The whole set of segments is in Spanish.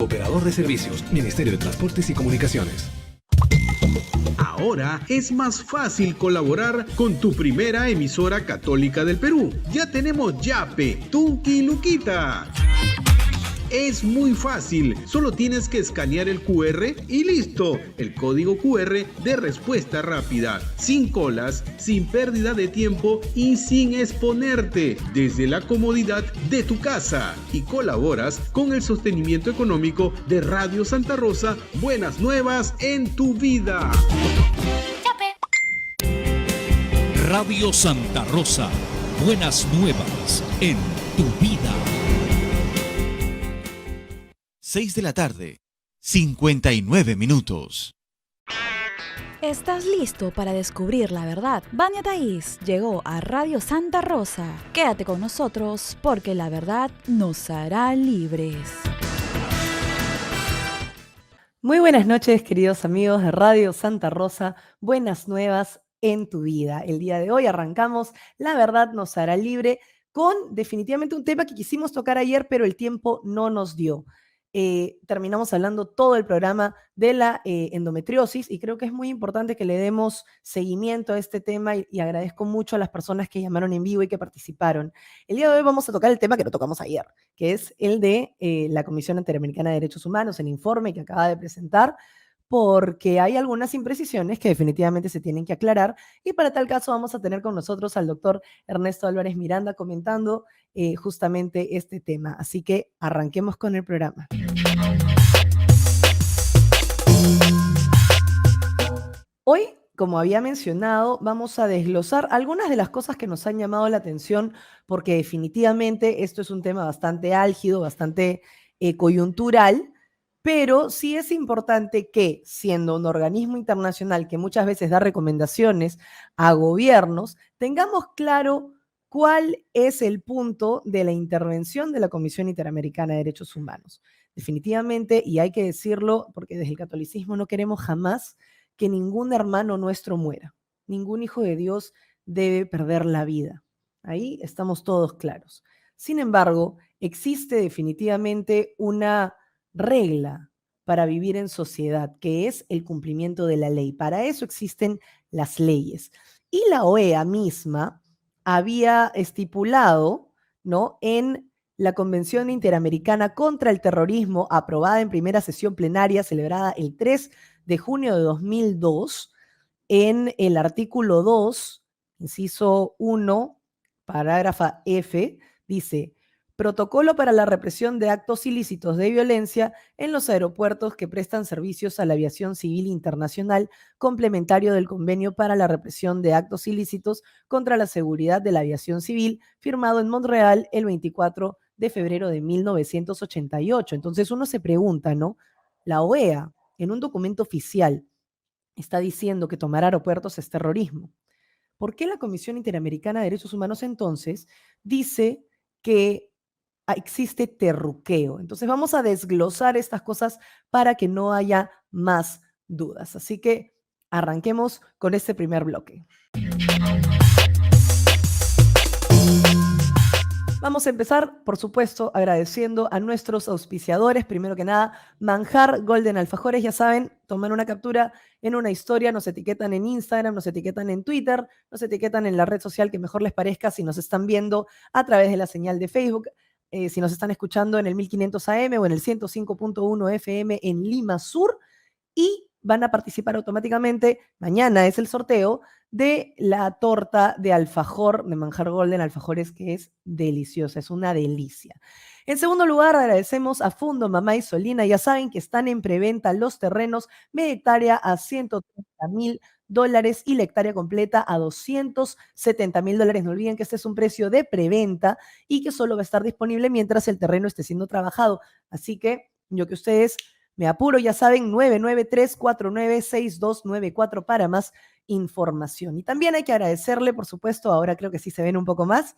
Operador de servicios, Ministerio de Transportes y Comunicaciones. Ahora es más fácil colaborar con tu primera emisora católica del Perú. Ya tenemos Yape, Tunki y Luquita. Es muy fácil, solo tienes que escanear el QR y listo. El código QR de respuesta rápida, sin colas, sin pérdida de tiempo y sin exponerte, desde la comodidad de tu casa. Y colaboras con el sostenimiento económico de Radio Santa Rosa. Buenas nuevas en tu vida. Radio Santa Rosa. Buenas nuevas en tu vida. 6 de la tarde, 59 minutos. ¿Estás listo para descubrir la verdad? Vania Thaís llegó a Radio Santa Rosa. Quédate con nosotros porque la verdad nos hará libres. Muy buenas noches, queridos amigos de Radio Santa Rosa. Buenas nuevas en tu vida. El día de hoy arrancamos La verdad nos hará libre con definitivamente un tema que quisimos tocar ayer, pero el tiempo no nos dio. Terminamos hablando todo el programa de la endometriosis y creo que es muy importante que le demos seguimiento a este tema y agradezco mucho a las personas que llamaron en vivo y que participaron. El día de hoy vamos a tocar el tema que no tocamos ayer, que es el de la Comisión Interamericana de Derechos Humanos, el informe que acaba de presentar, porque hay algunas imprecisiones que definitivamente se tienen que aclarar y para tal caso vamos a tener con nosotros al doctor Ernesto Álvarez Miranda comentando justamente este tema. Así que arranquemos con el programa. Hoy, como había mencionado, vamos a desglosar algunas de las cosas que nos han llamado la atención porque definitivamente esto es un tema bastante álgido, bastante coyuntural, pero sí es importante que, siendo un organismo internacional que muchas veces da recomendaciones a gobiernos, tengamos claro cuál es el punto de la intervención de la Comisión Interamericana de Derechos Humanos. Definitivamente, y hay que decirlo, porque desde el catolicismo no queremos jamás que ningún hermano nuestro muera. Ningún hijo de Dios debe perder la vida. Ahí estamos todos claros. Sin embargo, existe definitivamente una regla para vivir en sociedad, que es el cumplimiento de la ley. Para eso existen las leyes. Y la OEA misma había estipulado, ¿no?, en la Convención Interamericana contra el Terrorismo, aprobada en primera sesión plenaria, celebrada el 3 de junio de 2002, en el artículo 2, inciso 1, parágrafa F, dice: protocolo para la represión de actos ilícitos de violencia en los aeropuertos que prestan servicios a la aviación civil internacional, complementario del convenio para la represión de actos ilícitos contra la seguridad de la aviación civil, firmado en Montreal el 24 de febrero de 1988. Entonces uno se pregunta, ¿no? La OEA, en un documento oficial, está diciendo que tomar aeropuertos es terrorismo. ¿Por qué la Comisión Interamericana de Derechos Humanos entonces dice que existe terruqueo? Entonces vamos a desglosar estas cosas para que no haya más dudas. Así que arranquemos con este primer bloque. Vamos a empezar, por supuesto, agradeciendo a nuestros auspiciadores. Primero que nada, Manjar Golden Alfajores. Ya saben, toman una captura en una historia, nos etiquetan en Instagram, nos etiquetan en Twitter, nos etiquetan en la red social que mejor les parezca si nos están viendo a través de la señal de Facebook. Si nos están escuchando en el 1500 AM o en el 105.1 FM en Lima Sur, y van a participar automáticamente. Mañana es el sorteo de la torta de alfajor de Manjar Golden Alfajores, que es deliciosa, es una delicia. En segundo lugar, agradecemos a Fundo Mamá y Solina. Ya saben que están en preventa los terrenos, media hectárea a $130,000 y la hectárea completa a $270,000. No olviden que este es un precio de preventa y que solo va a estar disponible mientras el terreno esté siendo trabajado. Así que yo que ustedes me apuro, ya saben, 993496294 para más información. Y también hay que agradecerle, por supuesto, ahora creo que sí se ven un poco más,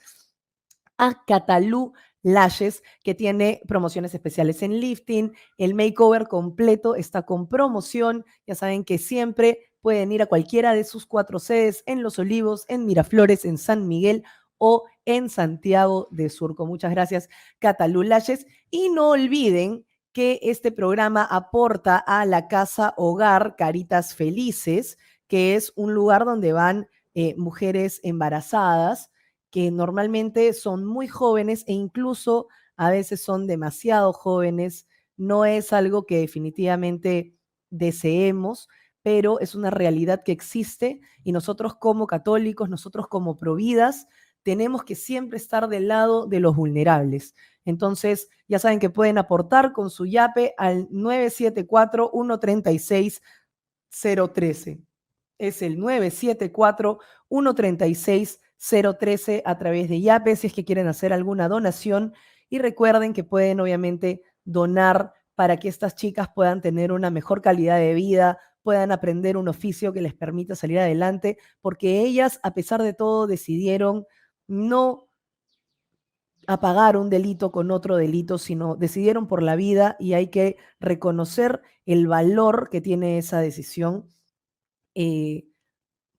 a Catalú Lashes, que tiene promociones especiales en lifting. El makeover completo está con promoción. Ya saben que siempre pueden ir a cualquiera de sus 4 sedes en Los Olivos, en Miraflores, en San Miguel o en Santiago de Surco. Muchas gracias, Catalú Lashes. Y no olviden que este programa aporta a la Casa Hogar Caritas Felices, que es un lugar donde van mujeres embarazadas que normalmente son muy jóvenes e incluso a veces son demasiado jóvenes. No es algo que definitivamente deseemos, pero es una realidad que existe y nosotros como católicos, nosotros como providas, tenemos que siempre estar del lado de los vulnerables. Entonces, ya saben que pueden aportar con su YAPE al 974-136-013. Es el 974-136-013 a través de YAPE si es que quieren hacer alguna donación. Y recuerden que pueden obviamente donar para que estas chicas puedan tener una mejor calidad de vida, puedan aprender un oficio que les permita salir adelante, porque ellas, a pesar de todo, decidieron no apagar un delito con otro delito, sino decidieron por la vida y hay que reconocer el valor que tiene esa decisión de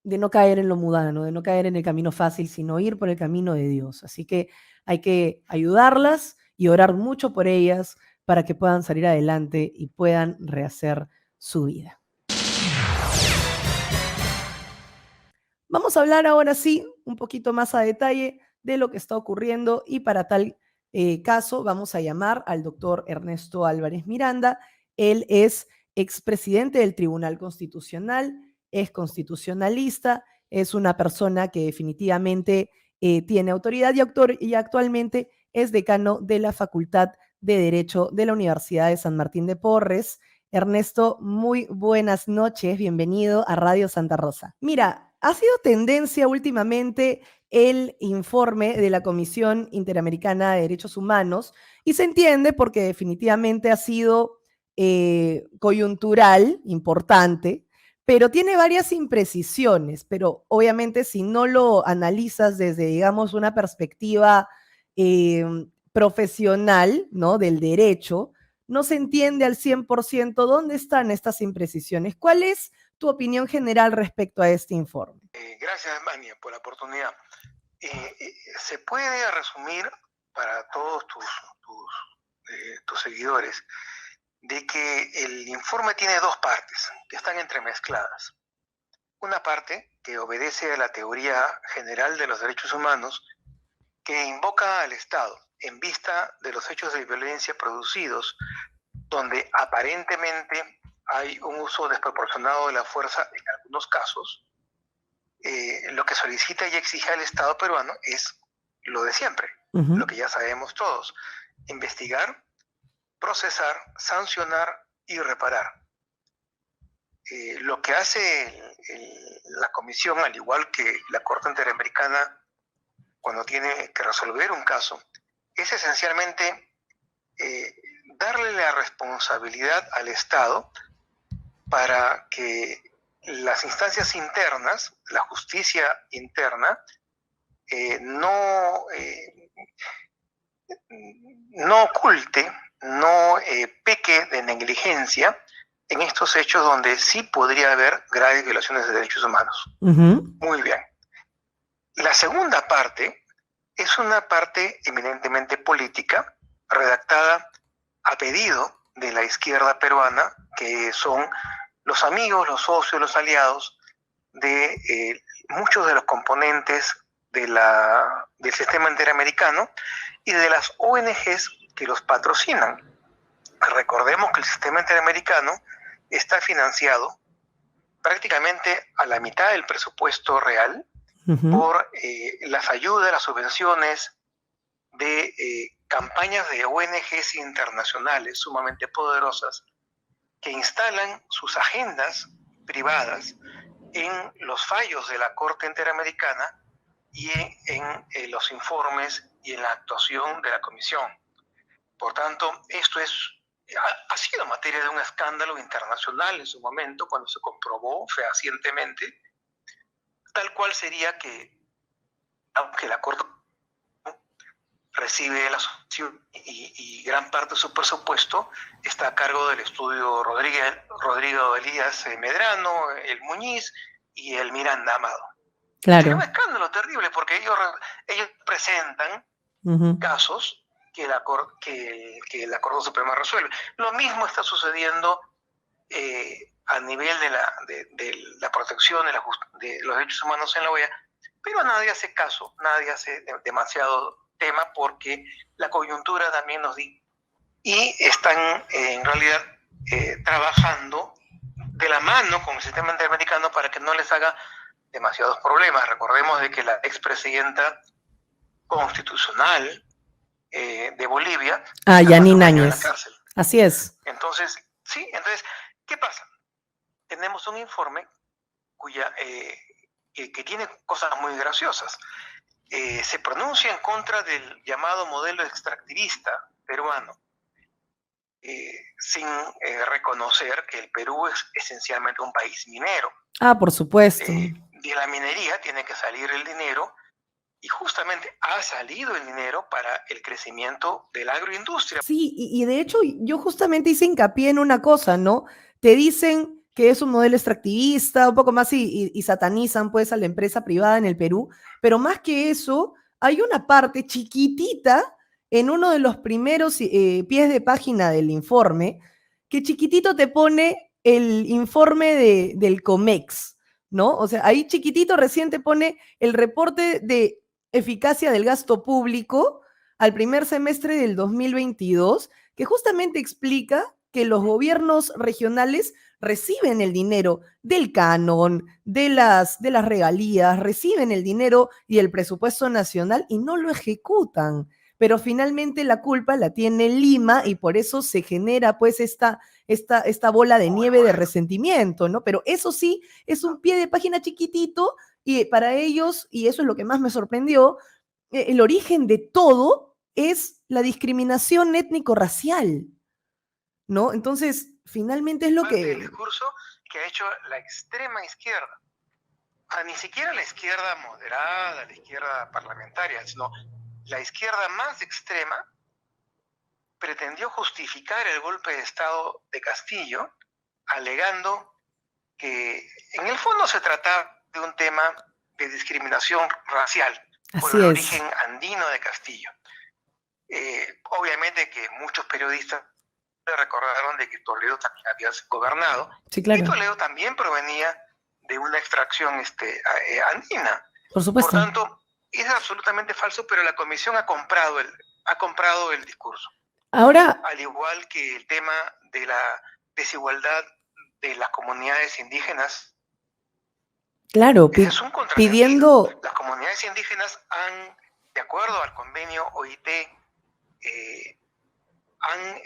no caer en lo mundano, de no caer en el camino fácil, sino ir por el camino de Dios. Así que hay que ayudarlas y orar mucho por ellas para que puedan salir adelante y puedan rehacer su vida. Vamos a hablar ahora sí, un poquito más a detalle de lo que está ocurriendo y para tal caso vamos a llamar al doctor Ernesto Álvarez Miranda. Él es expresidente del Tribunal Constitucional, es constitucionalista, es una persona que definitivamente tiene autoridad y actualmente es decano de la Facultad de Derecho de la Universidad de San Martín de Porres. Ernesto, muy buenas noches, bienvenido a Radio Santa Rosa. Mira, ha sido tendencia últimamente el informe de la Comisión Interamericana de Derechos Humanos y se entiende porque definitivamente ha sido coyuntural, importante, pero tiene varias imprecisiones, pero obviamente si no lo analizas desde, digamos, una perspectiva profesional, ¿no?, del derecho, no se entiende al 100% dónde están estas imprecisiones. ¿Cuál es tu opinión general respecto a este informe? Gracias, Mania, por la oportunidad. Se puede resumir para todos tus seguidores de que el informe tiene dos partes que están entremezcladas. Una parte que obedece a la teoría general de los derechos humanos que invoca al Estado en vista de los hechos de violencia producidos, donde aparentemente hay un uso desproporcionado de la fuerza en algunos casos. Lo que solicita y exige al Estado peruano es lo de siempre, lo que ya sabemos todos: investigar, procesar, sancionar y reparar. Lo que hace la Comisión, al igual que la Corte Interamericana cuando tiene que resolver un caso, es esencialmente darle la responsabilidad al Estado para que las instancias internas, la justicia interna, no oculte, no peque de negligencia en estos hechos donde sí podría haber graves violaciones de derechos humanos. Muy bien. La segunda parte es una parte eminentemente política, redactada a pedido de la izquierda peruana, que son los amigos, los socios, los aliados de muchos de los componentes del sistema interamericano y de las ONGs que los patrocinan. Recordemos que el sistema interamericano está financiado prácticamente a la mitad del presupuesto real por las ayudas, las subvenciones de campañas de ONGs internacionales sumamente poderosas que instalan sus agendas privadas en los fallos de la Corte Interamericana y en los informes y en la actuación de la Comisión. Por tanto, esto ha sido materia de un escándalo internacional en su momento, cuando se comprobó fehacientemente, tal cual sería que, aunque la Corte recibe la subvención y gran parte de su presupuesto está a cargo del estudio Rodrigo Elías Medrano, el Muñiz y el Miranda Amado. Claro. Sería un escándalo terrible porque ellos presentan casos que la Corte Suprema resuelve. Lo mismo está sucediendo a nivel de la protección de los derechos humanos en la OEA, pero nadie hace caso, nadie hace demasiado tema porque la coyuntura también nos dice. Y están en realidad trabajando de la mano con el sistema interamericano para que no les haga demasiados problemas. Recordemos de que la expresidenta constitucional de Bolivia, Yanine Áñez. Así es. Entonces, ¿qué pasa? Tenemos un informe que tiene cosas muy graciosas. Se pronuncia en contra del llamado modelo extractivista peruano, sin reconocer que el Perú es esencialmente un país minero. Por supuesto. De la minería tiene que salir el dinero, y justamente ha salido el dinero para el crecimiento de la agroindustria. Sí, y de hecho yo justamente hice hincapié en una cosa, ¿no? Te dicen que es un modelo extractivista, un poco más, y satanizan pues a la empresa privada en el Perú, pero más que eso, hay una parte chiquitita en uno de los primeros pies de página del informe, que chiquitito te pone el informe del COMEX, ¿no? O sea, ahí chiquitito recién te pone el reporte de eficacia del gasto público al primer semestre del 2022, que justamente explica que los gobiernos regionales reciben el dinero del canon, de las regalías, reciben el dinero y el presupuesto nacional y no lo ejecutan. Pero finalmente la culpa la tiene Lima y por eso se genera pues esta bola de nieve de resentimiento, ¿no? Pero eso sí, es un pie de página chiquitito y para ellos, y eso es lo que más me sorprendió, el origen de todo es la discriminación étnico-racial, ¿no? Entonces, finalmente es lo que... El discurso que ha hecho la extrema izquierda, ni siquiera la izquierda moderada, la izquierda parlamentaria, sino la izquierda más extrema pretendió justificar el golpe de Estado de Castillo, alegando que en el fondo se trataba de un tema de discriminación racial por el origen andino de Castillo. Obviamente que muchos periodistas recordaron de que Toledo también había gobernado, sí, claro. Y Toledo también provenía de una extracción andina. Por supuesto. Por tanto, es absolutamente falso, pero la comisión ha comprado el discurso. Ahora, al igual que el tema de la desigualdad de las comunidades indígenas. Claro, pidiendo... Las comunidades indígenas han, de acuerdo al convenio OIT, han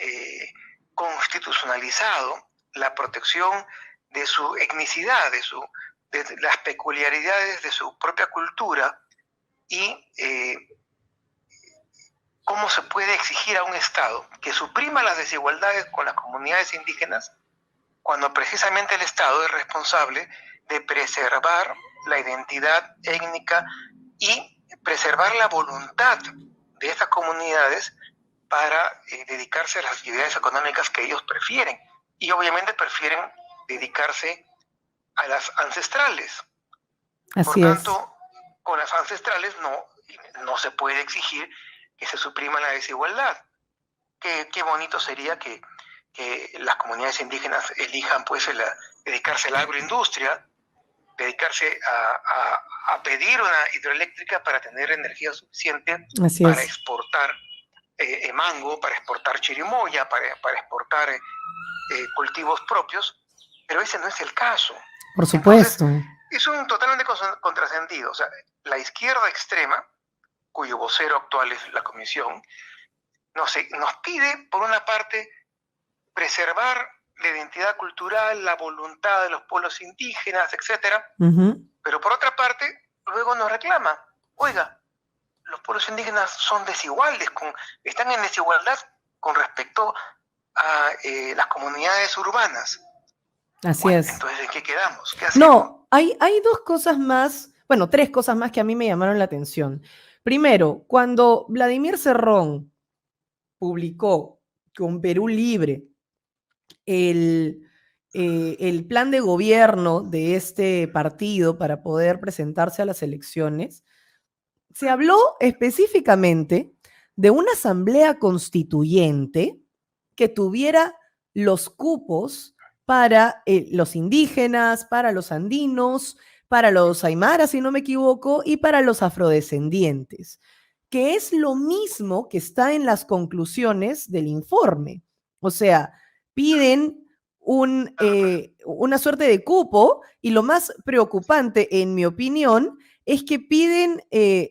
constitucionalizado la protección de su etnicidad, de las peculiaridades de su propia cultura y cómo se puede exigir a un Estado que suprima las desigualdades con las comunidades indígenas cuando precisamente el Estado es responsable de preservar la identidad étnica y preservar la voluntad de estas comunidades para dedicarse a las actividades económicas que ellos prefieren. Y obviamente prefieren dedicarse a las ancestrales. Así Por tanto, con las ancestrales no se puede exigir que se suprima la desigualdad. Qué bonito sería que las comunidades indígenas elijan pues dedicarse a la agroindustria, dedicarse a pedir una hidroeléctrica para tener energía suficiente para exportar mango, para exportar chirimoya, para exportar cultivos propios, pero ese no es el caso. Por supuesto. Entonces, es un totalmente contrasentido. O sea, la izquierda extrema, cuyo vocero actual es la comisión, nos pide, por una parte, preservar la identidad cultural, la voluntad de los pueblos indígenas, etcétera, pero por otra parte, luego nos reclama, oiga, los pueblos indígenas son desiguales, están en desigualdad con respecto a las comunidades urbanas. Así es. Entonces, ¿en qué quedamos? ¿Qué hacemos? No, hay dos cosas más, bueno, tres cosas más que a mí me llamaron la atención. Primero, cuando Vladimir Cerrón publicó con Perú Libre el plan de gobierno de este partido para poder presentarse a las elecciones, se habló específicamente de una asamblea constituyente que tuviera los cupos para los indígenas, para los andinos, para los aymaras, si no me equivoco, y para los afrodescendientes, que es lo mismo que está en las conclusiones del informe. O sea, piden una suerte de cupo, y lo más preocupante, en mi opinión, es que piden,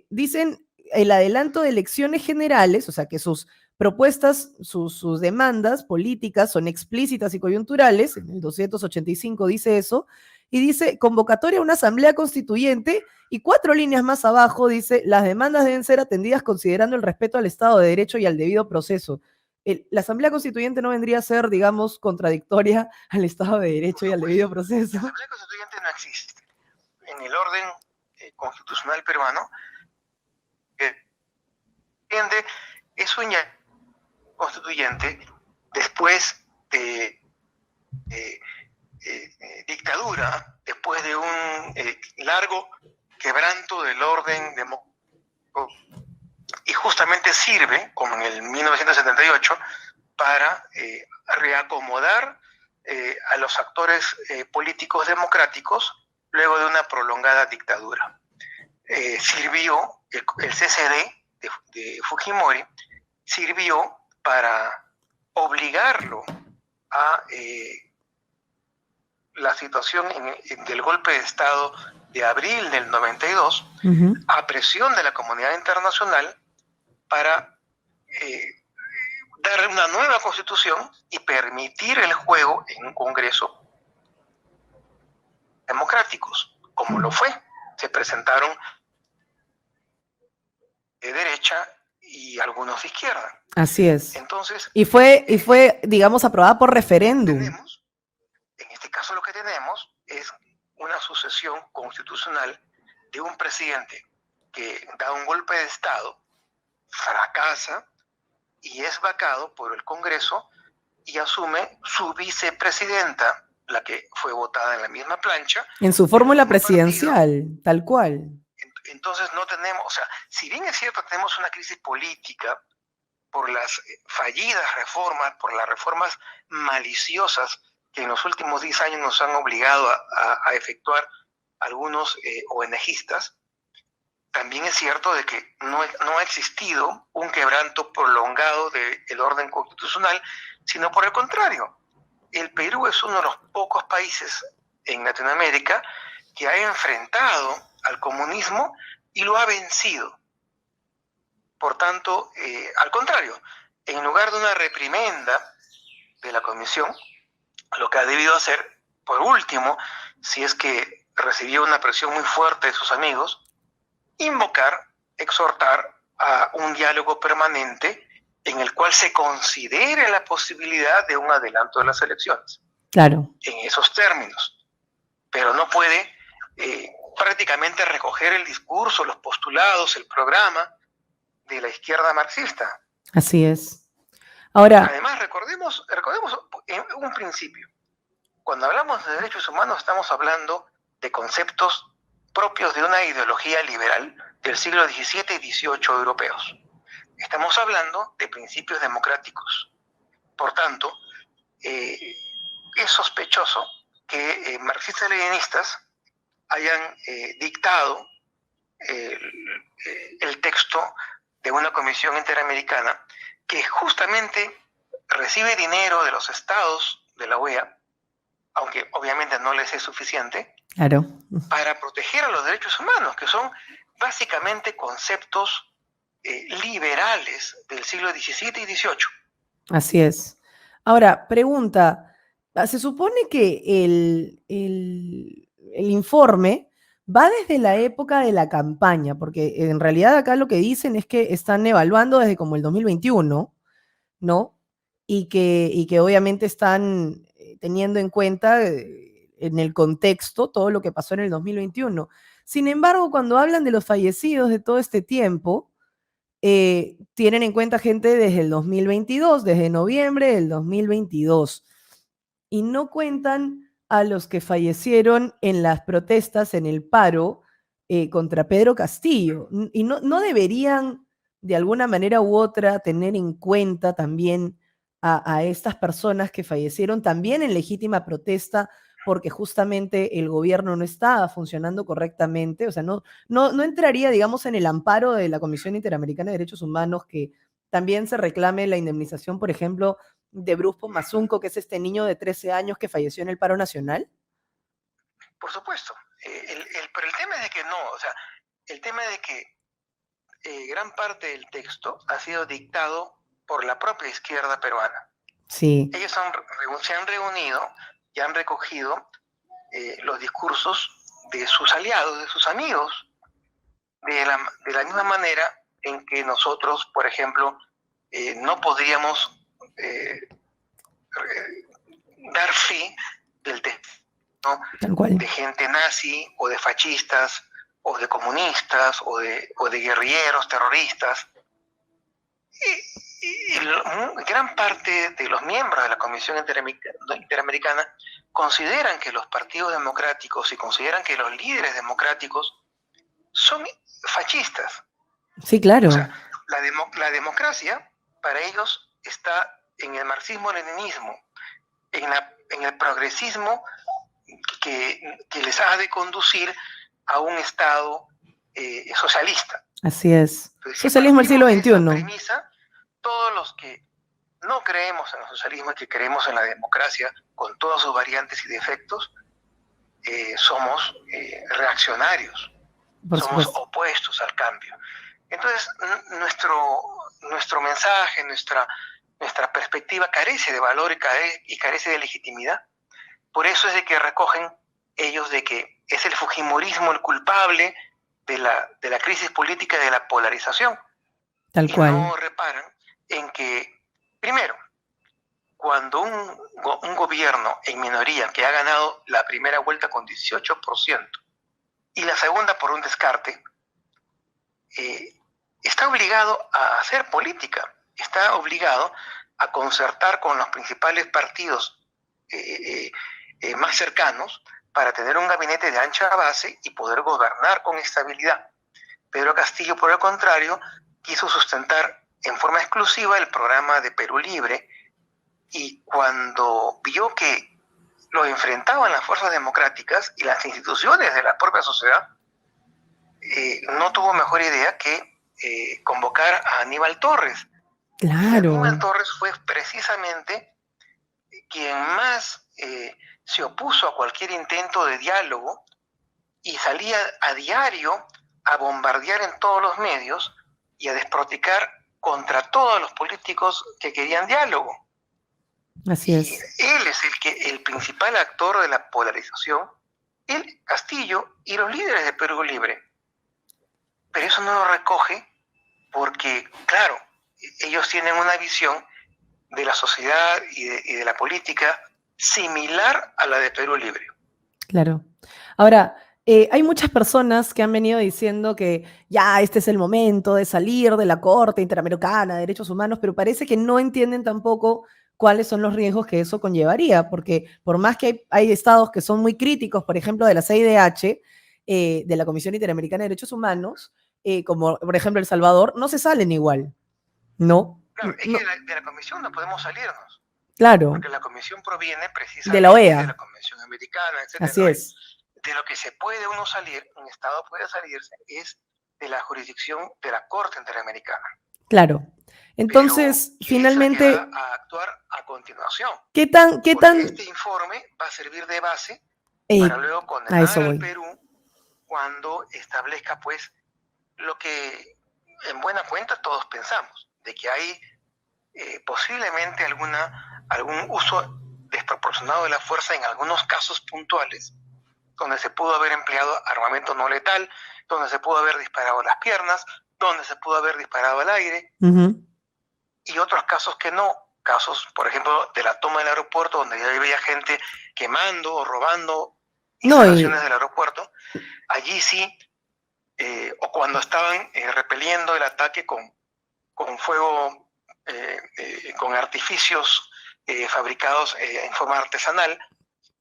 dicen, el adelanto de elecciones generales, o sea, que sus propuestas, sus demandas políticas son explícitas y coyunturales, en el 285 dice eso, y dice convocatoria a una asamblea constituyente, y 4 líneas más abajo dice las demandas deben ser atendidas considerando el respeto al Estado de Derecho y al debido proceso. La asamblea constituyente no vendría a ser, digamos, contradictoria al Estado de Derecho y al debido proceso. La asamblea constituyente no existe. En el orden constitucional peruano, es un constituyente después de dictadura, después de un largo quebranto del orden democrático, y justamente sirve, como en el 1978, para reacomodar a los actores políticos democráticos luego de una prolongada dictadura. Sirvió el CCD de Fujimori, sirvió para obligarlo a la situación del golpe de Estado de abril del 92, a presión de la comunidad internacional, para dar una nueva constitución y permitir el juego en un Congreso democráticos, como lo fue. Se presentaron de derecha y algunos de izquierda. Así es. Entonces, y fue, digamos, aprobada por referéndum. En este caso lo que tenemos es una sucesión constitucional de un presidente que da un golpe de Estado, fracasa y es vacado por el Congreso, y asume su vicepresidenta, la que fue votada en la misma plancha. En su fórmula presidencial, tal cual. Entonces no tenemos, o sea, si bien es cierto que tenemos una crisis política por las fallidas reformas, por las reformas maliciosas que en los últimos 10 años nos han obligado a efectuar algunos ONGistas, también es cierto de que no ha existido un quebranto prolongado del orden constitucional, sino por el contrario. El Perú es uno de los pocos países en Latinoamérica que ha enfrentado al comunismo y lo ha vencido. Por tanto, al contrario, en lugar de una reprimenda de la Comisión, lo que ha debido hacer, por último, si es que recibió una presión muy fuerte de sus amigos, invocar, exhortar a un diálogo permanente en el cual se considere la posibilidad de un adelanto de las elecciones. Claro. En esos términos. Pero no puede prácticamente recoger el discurso, los postulados, el programa de la izquierda marxista. Así es. Ahora, además, recordemos un principio. Cuando hablamos de derechos humanos estamos hablando de conceptos propios de una ideología liberal del siglo XVII y XVIII europeos. Estamos hablando de principios democráticos. Por tanto, es sospechoso que marxistas-leninistas hayan dictado el texto de una comisión interamericana que justamente recibe dinero de los estados de la OEA, aunque obviamente no les es suficiente, claro, para proteger a los derechos humanos, que son básicamente conceptos liberales del siglo XVII y XVIII. Así es. Ahora, pregunta, se supone que el informe va desde la época de la campaña, porque en realidad acá lo que dicen es que están evaluando desde como el 2021, ¿no? Y que obviamente están teniendo en cuenta en el contexto todo lo que pasó en el 2021. Sin embargo, cuando hablan de los fallecidos de todo este tiempo, tienen en cuenta gente desde el 2022, desde noviembre del 2022, y no cuentan a los que fallecieron en las protestas, en el paro contra Pedro Castillo. Y no deberían de alguna manera u otra tener en cuenta también a estas personas que fallecieron también en legítima protesta porque justamente el gobierno no estaba funcionando correctamente, o sea, no entraría, digamos, en el amparo de la Comisión Interamericana de Derechos Humanos que también se reclame la indemnización, por ejemplo, de Brusco Mazunco, que es este niño de 13 años que falleció en el paro nacional? Por supuesto, pero el tema es de que no, o sea, el tema es de que gran parte del texto ha sido dictado por la propia izquierda peruana. Sí. Ellos se han reunido y han recogido los discursos de sus aliados, de sus amigos, de la misma manera en que nosotros, por ejemplo, no podríamos dar fe del texto, ¿no?, de gente nazi o de fascistas o de comunistas o de guerrilleros terroristas. Y gran parte de los miembros de la Comisión Interamericana consideran que los partidos democráticos y consideran que los líderes democráticos son fascistas. Sí, claro. O sea, la democracia para ellos está en el marxismo-leninismo, en el progresismo que les ha de conducir a un Estado socialista. Así es. Entonces, Socialismo del siglo XXI. Premisa, todos los que no creemos en el socialismo y que creemos en la democracia con todas sus variantes y defectos, somos reaccionarios, somos opuestos al cambio. Entonces, nuestro mensaje, nuestra perspectiva carece de valor y carece de legitimidad. Por eso es de que recogen ellos de que es el fujimorismo el culpable de la crisis política y de la polarización. Tal cual. Y no reparan en que, primero, cuando un gobierno en minoría que ha ganado la primera vuelta con 18% y la segunda por un descarte, está obligado a hacer política, está obligado a concertar con los principales partidos más cercanos para tener un gabinete de ancha base y poder gobernar con estabilidad. Pedro Castillo, por el contrario, quiso sustentar en forma exclusiva el programa de Perú Libre, y cuando vio que lo enfrentaban las fuerzas democráticas y las instituciones de la propia sociedad, no tuvo mejor idea que convocar a Aníbal Torres. Claro. Aníbal Torres fue precisamente quien más se opuso a cualquier intento de diálogo y salía a diario a bombardear en todos los medios y a despotricar contra todos los políticos que querían diálogo. Así es. Él es el principal actor de la polarización, él, Castillo y los líderes de Perú Libre. Pero eso no lo recoge porque, claro, ellos tienen una visión de la sociedad y de la política similar a la de Perú Libre. Claro. Ahora, hay muchas personas que han venido diciendo que ya este es el momento de salir de la Corte Interamericana de Derechos Humanos, pero parece que no entienden tampoco cuáles son los riesgos que eso conllevaría, porque por más que hay estados que son muy críticos, por ejemplo, de la CIDH, de la Comisión Interamericana de Derechos Humanos, como por ejemplo El Salvador, no se salen igual, ¿no? Claro, es que de la Comisión no podemos salirnos. Claro. Porque la Comisión proviene precisamente de la OEA, de la Convención Americana, etc. Así es. De lo que se puede uno salir, un Estado puede salirse, es de la jurisdicción de la Corte Interamericana. Claro. Entonces, pero finalmente, va a actuar a continuación. ¿Qué tan? Este informe va a servir de base para luego condenar al Perú cuando establezca, pues, lo que en buena cuenta todos pensamos, de que hay posiblemente algún uso desproporcionado de la fuerza en algunos casos puntuales, donde se pudo haber empleado armamento no letal, donde se pudo haber disparado las piernas, donde se pudo haber disparado al aire, y otros casos que no, casos, por ejemplo, de la toma del aeropuerto, donde ya había gente quemando o robando instalaciones del aeropuerto, allí sí, o cuando estaban repeliendo el ataque con fuego, con artificios fabricados en forma artesanal,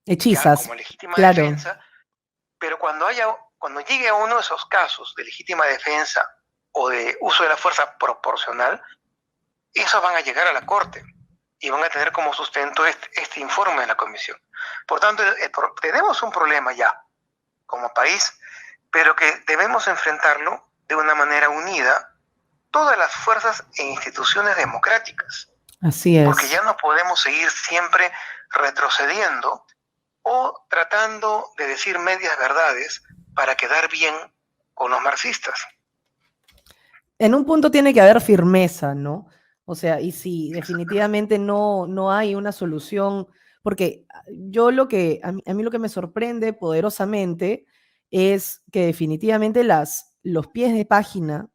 hechizas, como legítima claro. defensa, pero cuando llegue a uno de esos casos de legítima defensa o de uso de la fuerza proporcional, esos van a llegar a la Corte y van a tener como sustento este informe de la Comisión. Por tanto, tenemos un problema ya como país, pero que debemos enfrentarlo de una manera unida, todas las fuerzas e instituciones democráticas. Así es. Porque ya no podemos seguir siempre retrocediendo o tratando de decir medias verdades para quedar bien con los marxistas. En un punto tiene que haber firmeza, ¿no? O sea, y si definitivamente no hay una solución, porque a mí lo que me sorprende poderosamente es que definitivamente los pies de página,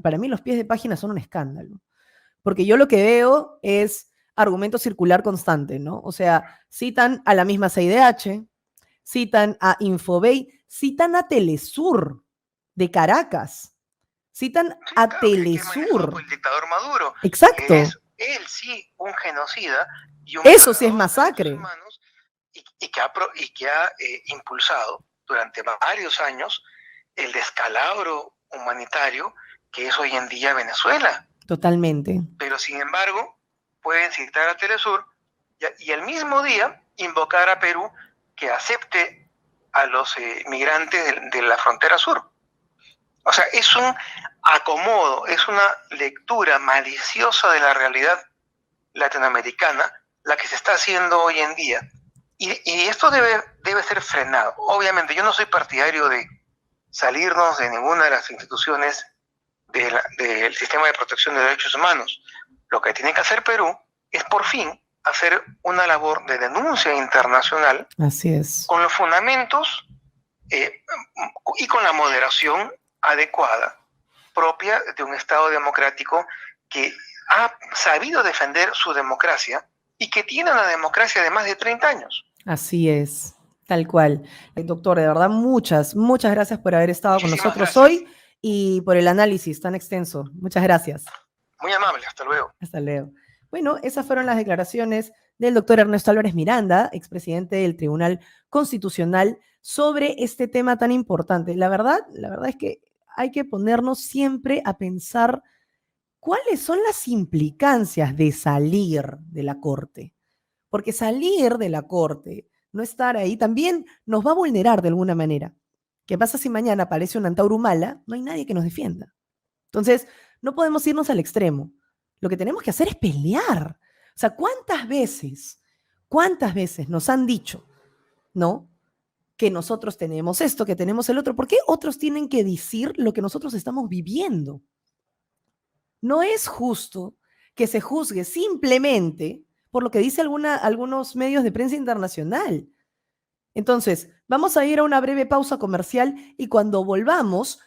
para mí los pies de página son un escándalo, porque yo lo que veo es argumento circular constante, ¿no? O sea, citan a la misma CIDH, citan a Infobay, citan a Telesur de Caracas, citan a Telesur. El dictador Maduro. Exacto. Que es él sí un genocida. Y un Eso sí es masacre. Y que ha impulsado durante varios años el descalabro humanitario que es hoy en día Venezuela. Totalmente. Pero sin embargo, pueden citar a Telesur y al mismo día invocar a Perú que acepte a los migrantes de la frontera sur. O sea, es un acomodo, es una lectura maliciosa de la realidad latinoamericana la que se está haciendo hoy en día. Y esto debe ser frenado. Obviamente, yo no soy partidario de salirnos de ninguna de las instituciones del sistema de protección de derechos humanos. Lo que tiene que hacer Perú es, por fin, hacer una labor de denuncia internacional. Así es. Con los fundamentos y con la moderación adecuada propia de un Estado democrático que ha sabido defender su democracia y que tiene una democracia de más de 30 años. Así es, tal cual. Doctor, de verdad, muchas gracias por haber estado con nosotros hoy y por el análisis tan extenso. Muchas gracias. Muy amable, hasta luego. Hasta luego. Bueno, esas fueron las declaraciones del doctor Ernesto Álvarez Miranda, expresidente del Tribunal Constitucional, sobre este tema tan importante. La verdad es que hay que ponernos siempre a pensar cuáles son las implicancias de salir de la Corte. Porque salir de la Corte, no estar ahí, también nos va a vulnerar de alguna manera. ¿Qué pasa si mañana aparece un Antauro Humala? No hay nadie que nos defienda. Entonces, no podemos irnos al extremo. Lo que tenemos que hacer es pelear. O sea, ¿cuántas veces nos han dicho, ¿no?, que nosotros tenemos esto, que tenemos el otro? ¿Por qué otros tienen que decir lo que nosotros estamos viviendo? No es justo que se juzgue simplemente por lo que dice algunos medios de prensa internacional. Entonces, vamos a ir a una breve pausa comercial y cuando volvamos,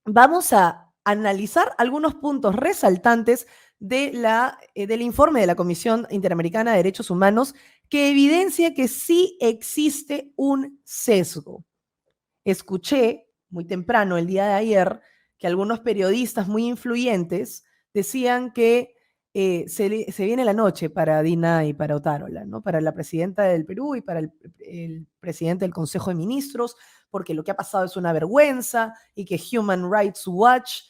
vamos a analizar algunos puntos resaltantes del informe de la Comisión Interamericana de Derechos Humanos que evidencia que sí existe un sesgo. Escuché muy temprano el día de ayer que algunos periodistas muy influyentes decían que se viene la noche para Dina y para Otárola, ¿no?, para la presidenta del Perú y para el presidente del Consejo de Ministros, porque lo que ha pasado es una vergüenza y que Human Rights Watch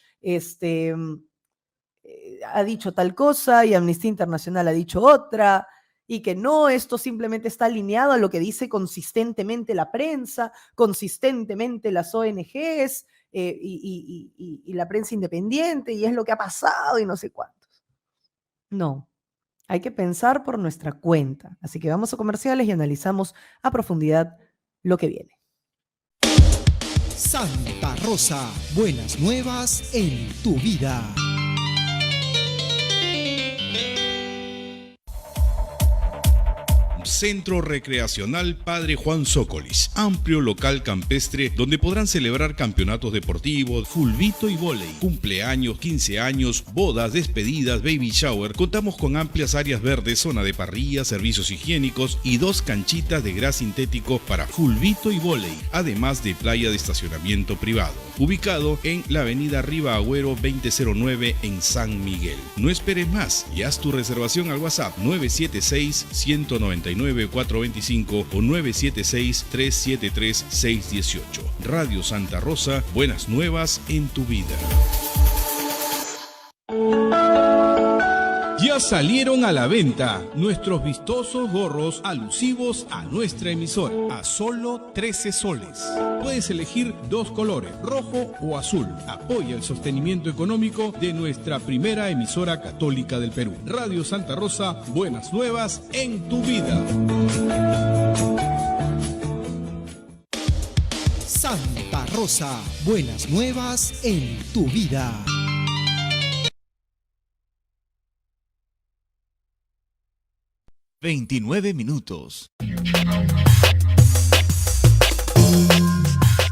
ha dicho tal cosa y Amnistía Internacional ha dicho otra, y que no, esto simplemente está alineado a lo que dice consistentemente la prensa, consistentemente las ONGs y la prensa independiente, y es lo que ha pasado y no sé cuántos. No, hay que pensar por nuestra cuenta. Así que vamos a comerciales y analizamos a profundidad lo que viene. Santa Rosa, buenas nuevas en tu vida. Centro Recreacional Padre Juan Zócolis, amplio local campestre donde podrán celebrar campeonatos deportivos, fulbito y vóley, cumpleaños, 15 años, bodas, despedidas, baby shower. Contamos con amplias áreas verdes, zona de parrilla, servicios higiénicos y 2 canchitas de gras sintético para fulbito y vóley, además de playa de estacionamiento privado. Ubicado en la avenida Riva Agüero 2009 en San Miguel. No esperes más y haz tu reservación al WhatsApp 976-199-425 o 976-373-618. Radio Santa Rosa, buenas nuevas en tu vida. Ya salieron a la venta nuestros vistosos gorros alusivos a nuestra emisora, a solo 13 soles. Puedes elegir 2 colores, rojo o azul. Apoya el sostenimiento económico de nuestra primera emisora católica del Perú. Radio Santa Rosa, buenas nuevas en tu vida. Santa Rosa, buenas nuevas en tu vida. ...29 minutos.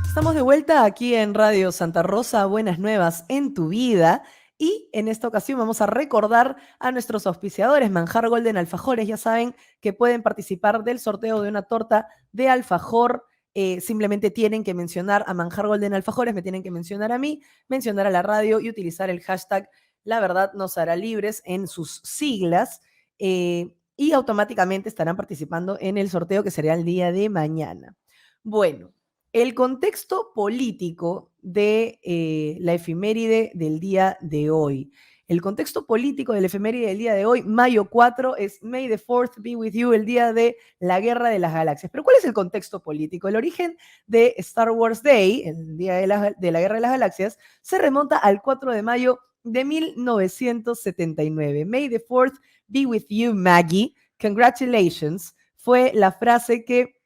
Estamos de vuelta aquí en Radio Santa Rosa, buenas nuevas en tu vida. Y en esta ocasión vamos a recordar a nuestros auspiciadores, Manjar Golden Alfajores. Ya saben que pueden participar del sorteo de una torta de alfajor. Simplemente tienen que mencionar a Manjar Golden Alfajores, me tienen que mencionar a mí, mencionar a la radio y utilizar el hashtag La Verdad Nos Hará Libres en sus siglas. Y automáticamente estarán participando en el sorteo que será el día de mañana. Bueno, el contexto político de la efeméride del día de hoy. El contexto político de la efeméride del día de hoy, mayo 4, es May the 4th be with you, el día de la Guerra de las Galaxias. Pero ¿cuál es el contexto político? El origen de Star Wars Day, el día de la Guerra de las Galaxias, se remonta al 4 de mayo de 1979. May the 4th be with you, Maggie. Congratulations. Fue la frase que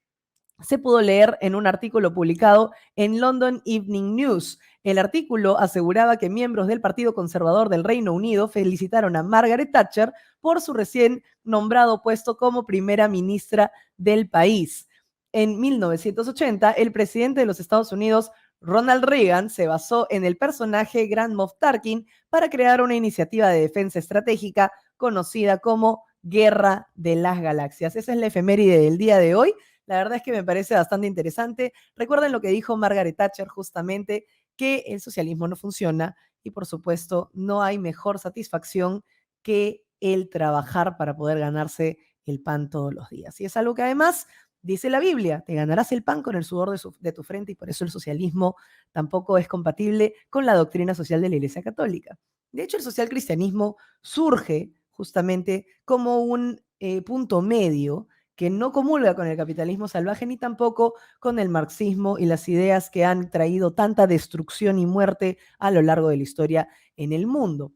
se pudo leer en un artículo publicado en London Evening News. El artículo aseguraba que miembros del Partido Conservador del Reino Unido felicitaron a Margaret Thatcher por su recién nombrado puesto como primera ministra del país. En 1980, el presidente de los Estados Unidos, Ronald Reagan, se basó en el personaje Grand Moff Tarkin para crear una iniciativa de defensa estratégica conocida como Guerra de las Galaxias. Esa es la efeméride del día de hoy. La verdad es que me parece bastante interesante. Recuerden lo que dijo Margaret Thatcher justamente, que el socialismo no funciona y, por supuesto, no hay mejor satisfacción que el trabajar para poder ganarse el pan todos los días. Y es algo que además dice la Biblia, te ganarás el pan con el sudor de tu frente, y por eso el socialismo tampoco es compatible con la doctrina social de la Iglesia Católica. De hecho, el socialcristianismo surge justamente como un punto medio que no comulga con el capitalismo salvaje ni tampoco con el marxismo y las ideas que han traído tanta destrucción y muerte a lo largo de la historia en el mundo.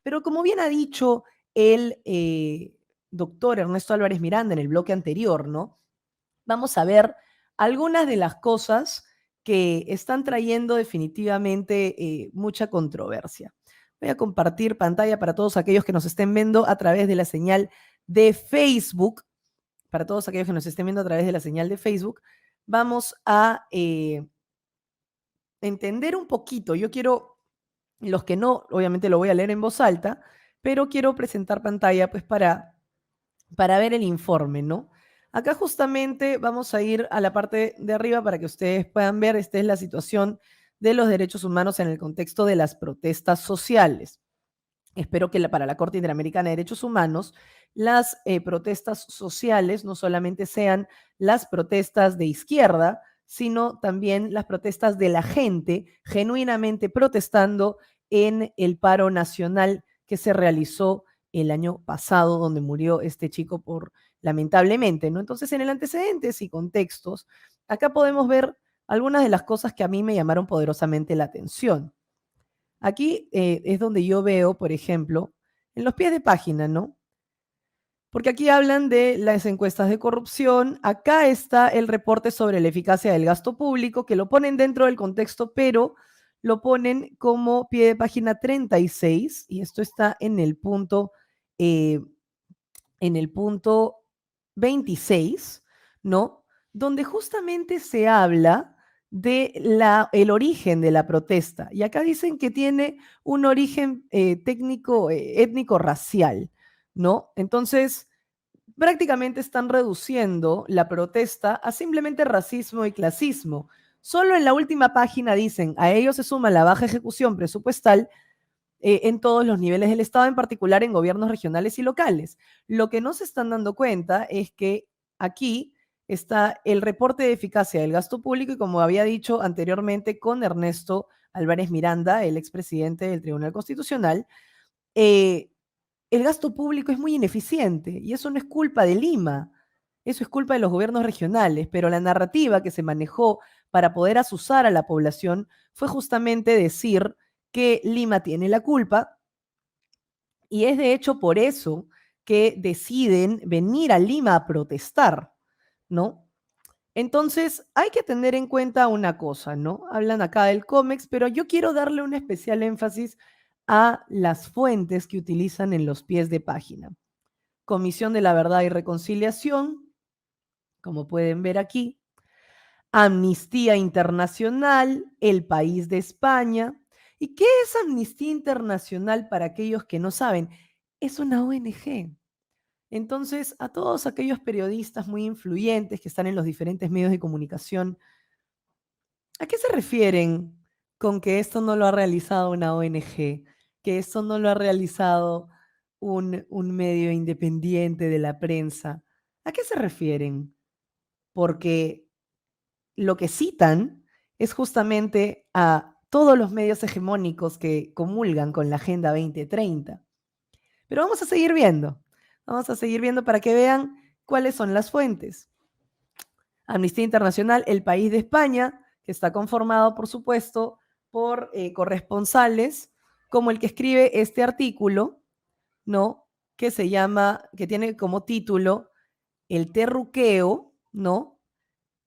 Pero como bien ha dicho el doctor Ernesto Álvarez Miranda en el bloque anterior, ¿no? Vamos a ver algunas de las cosas que están trayendo definitivamente mucha controversia. Voy a compartir pantalla para todos aquellos que nos estén viendo a través de la señal de Facebook. Para todos aquellos que nos estén viendo a través de la señal de Facebook, vamos a entender un poquito. Yo quiero, los que no, obviamente lo voy a leer en voz alta, pero quiero presentar pantalla pues para ver el informe, ¿no? Acá justamente vamos a ir a la parte de arriba para que ustedes puedan ver. Esta es la situación de los derechos humanos en el contexto de las protestas sociales. Espero que para la Corte Interamericana de Derechos Humanos las protestas sociales no solamente sean las protestas de izquierda, sino también las protestas de la gente genuinamente protestando en el paro nacional que se realizó el año pasado, donde murió este chico lamentablemente, ¿no? Entonces, en el antecedentes y contextos, acá podemos ver algunas de las cosas que a mí me llamaron poderosamente la atención. Aquí es donde yo veo, por ejemplo, en los pies de página, ¿no? Porque aquí hablan de las encuestas de corrupción. Acá está el reporte sobre la eficacia del gasto público, que lo ponen dentro del contexto, pero lo ponen como pie de página 36, y esto está en el punto 26, ¿no? Donde justamente se habla de el origen de la protesta. Y acá dicen que tiene un origen étnico-racial, ¿no? Entonces, prácticamente están reduciendo la protesta a simplemente racismo y clasismo. Solo en la última página dicen, a ello se suma la baja ejecución presupuestal en todos los niveles del Estado, en particular en gobiernos regionales y locales. Lo que no se están dando cuenta es que aquí está el reporte de eficacia del gasto público y, como había dicho anteriormente con Ernesto Álvarez Miranda, el expresidente del Tribunal Constitucional, el gasto público es muy ineficiente y eso no es culpa de Lima, eso es culpa de los gobiernos regionales, pero la narrativa que se manejó para poder azuzar a la población fue justamente decir que Lima tiene la culpa y es de hecho por eso que deciden venir a Lima a protestar, ¿no? Entonces, hay que tener en cuenta una cosa, ¿no? Hablan acá del COMEX, pero yo quiero darle un especial énfasis a las fuentes que utilizan en los pies de página. Comisión de la Verdad y Reconciliación, como pueden ver aquí, Amnistía Internacional, El País de España. ¿Y qué es Amnistía Internacional para aquellos que no saben? Es una ONG. Entonces, a todos aquellos periodistas muy influyentes que están en los diferentes medios de comunicación, ¿a qué se refieren con que esto no lo ha realizado una ONG? Que esto no lo ha realizado un medio independiente de la prensa. ¿A qué se refieren? Porque lo que citan es justamente a todos los medios hegemónicos que comulgan con la Agenda 2030. Pero vamos a seguir viendo. Vamos a seguir viendo para que vean cuáles son las fuentes. Amnistía Internacional, El País de España, que está conformado, por supuesto, por corresponsales, como el que escribe este artículo, ¿no? Que se llama, que tiene como título El terruqueo, ¿no?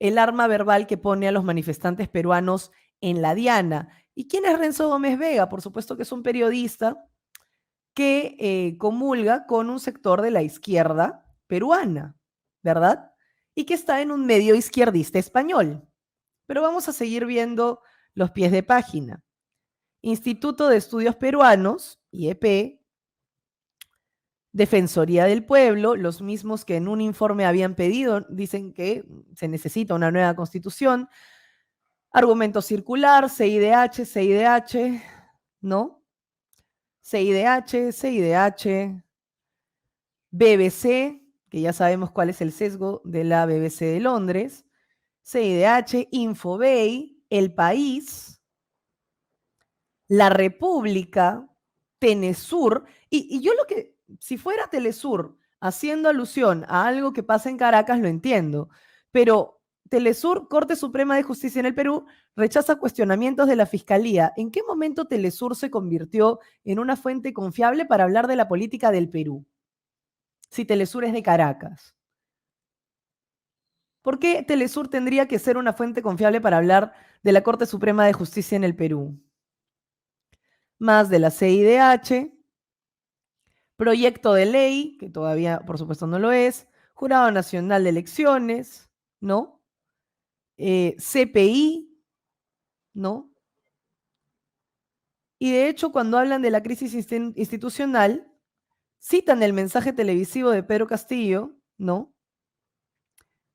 El arma verbal que pone a los manifestantes peruanos en la diana. ¿Y quién es Renzo Gómez Vega? Por supuesto que es un periodista que comulga con un sector de la izquierda peruana, ¿verdad? Y que está en un medio izquierdista español. Pero vamos a seguir viendo los pies de página. Instituto de Estudios Peruanos, IEP, Defensoría del Pueblo, los mismos que en un informe habían pedido, dicen que se necesita una nueva constitución. Argumento circular, CIDH, ¿no? CIDH, BBC, que ya sabemos cuál es el sesgo de la BBC de Londres, CIDH, Infobay, El País, La República, Tenesur, y yo lo que, si fuera Telesur haciendo alusión a algo que pasa en Caracas, lo entiendo, pero Telesur, Corte Suprema de Justicia en el Perú, rechaza cuestionamientos de la Fiscalía. ¿En qué momento Telesur se convirtió en una fuente confiable para hablar de la política del Perú? Si Telesur es de Caracas. ¿Por qué Telesur tendría que ser una fuente confiable para hablar de la Corte Suprema de Justicia en el Perú? Más de la CIDH, proyecto de ley, que todavía por supuesto no lo es, Jurado Nacional de Elecciones, ¿no? CPI, ¿no? Y de hecho, cuando hablan de la crisis institucional, citan el mensaje televisivo de Pedro Castillo, ¿no?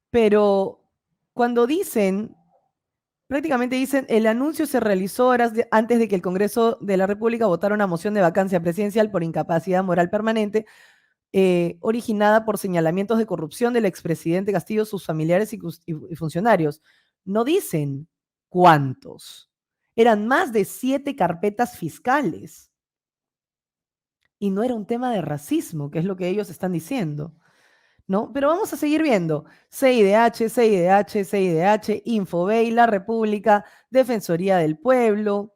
Pero cuando dicen, prácticamente dicen, el anuncio se realizó horas antes de que el Congreso de la República votara una moción de vacancia presidencial por incapacidad moral permanente, originada por señalamientos de corrupción del expresidente Castillo, sus familiares y funcionarios. No dicen cuántos. Eran más de 7 carpetas fiscales. Y no era un tema de racismo, que es lo que ellos están diciendo, ¿no? Pero vamos a seguir viendo. CIDH, Infobay, La República, Defensoría del Pueblo,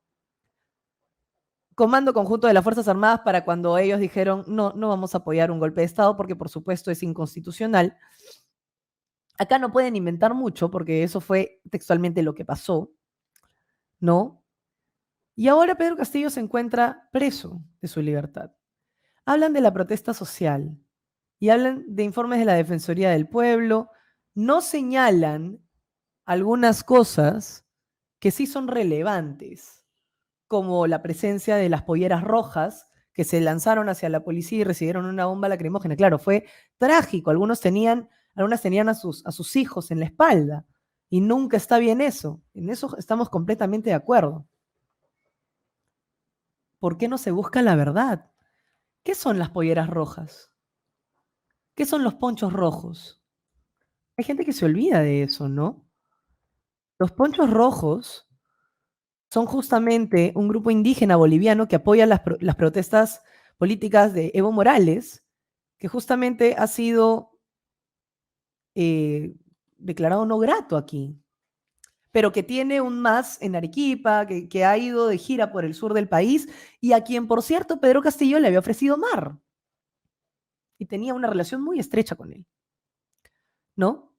Comando Conjunto de las Fuerzas Armadas para cuando ellos dijeron no vamos a apoyar un golpe de Estado porque por supuesto es inconstitucional. Acá no pueden inventar mucho porque eso fue textualmente lo que pasó, ¿no? Y ahora Pedro Castillo se encuentra preso de su libertad. Hablan de la protesta social y hablan de informes de la Defensoría del Pueblo, no señalan algunas cosas que sí son relevantes, como la presencia de las polleras rojas que se lanzaron hacia la policía y recibieron una bomba lacrimógena. Claro, fue trágico. Algunas tenían a sus hijos en la espalda y nunca está bien eso. En eso estamos completamente de acuerdo. ¿Por qué no se busca la verdad? ¿Qué son las polleras rojas? ¿Qué son los ponchos rojos? Hay gente que se olvida de eso, ¿no? Los ponchos rojos son justamente un grupo indígena boliviano que apoya las protestas políticas de Evo Morales, que justamente ha sido declarado no grato aquí, pero que tiene un MAS en Arequipa, que ha ido de gira por el sur del país y a quien, por cierto, Pedro Castillo le había ofrecido mar y tenía una relación muy estrecha con él, ¿no?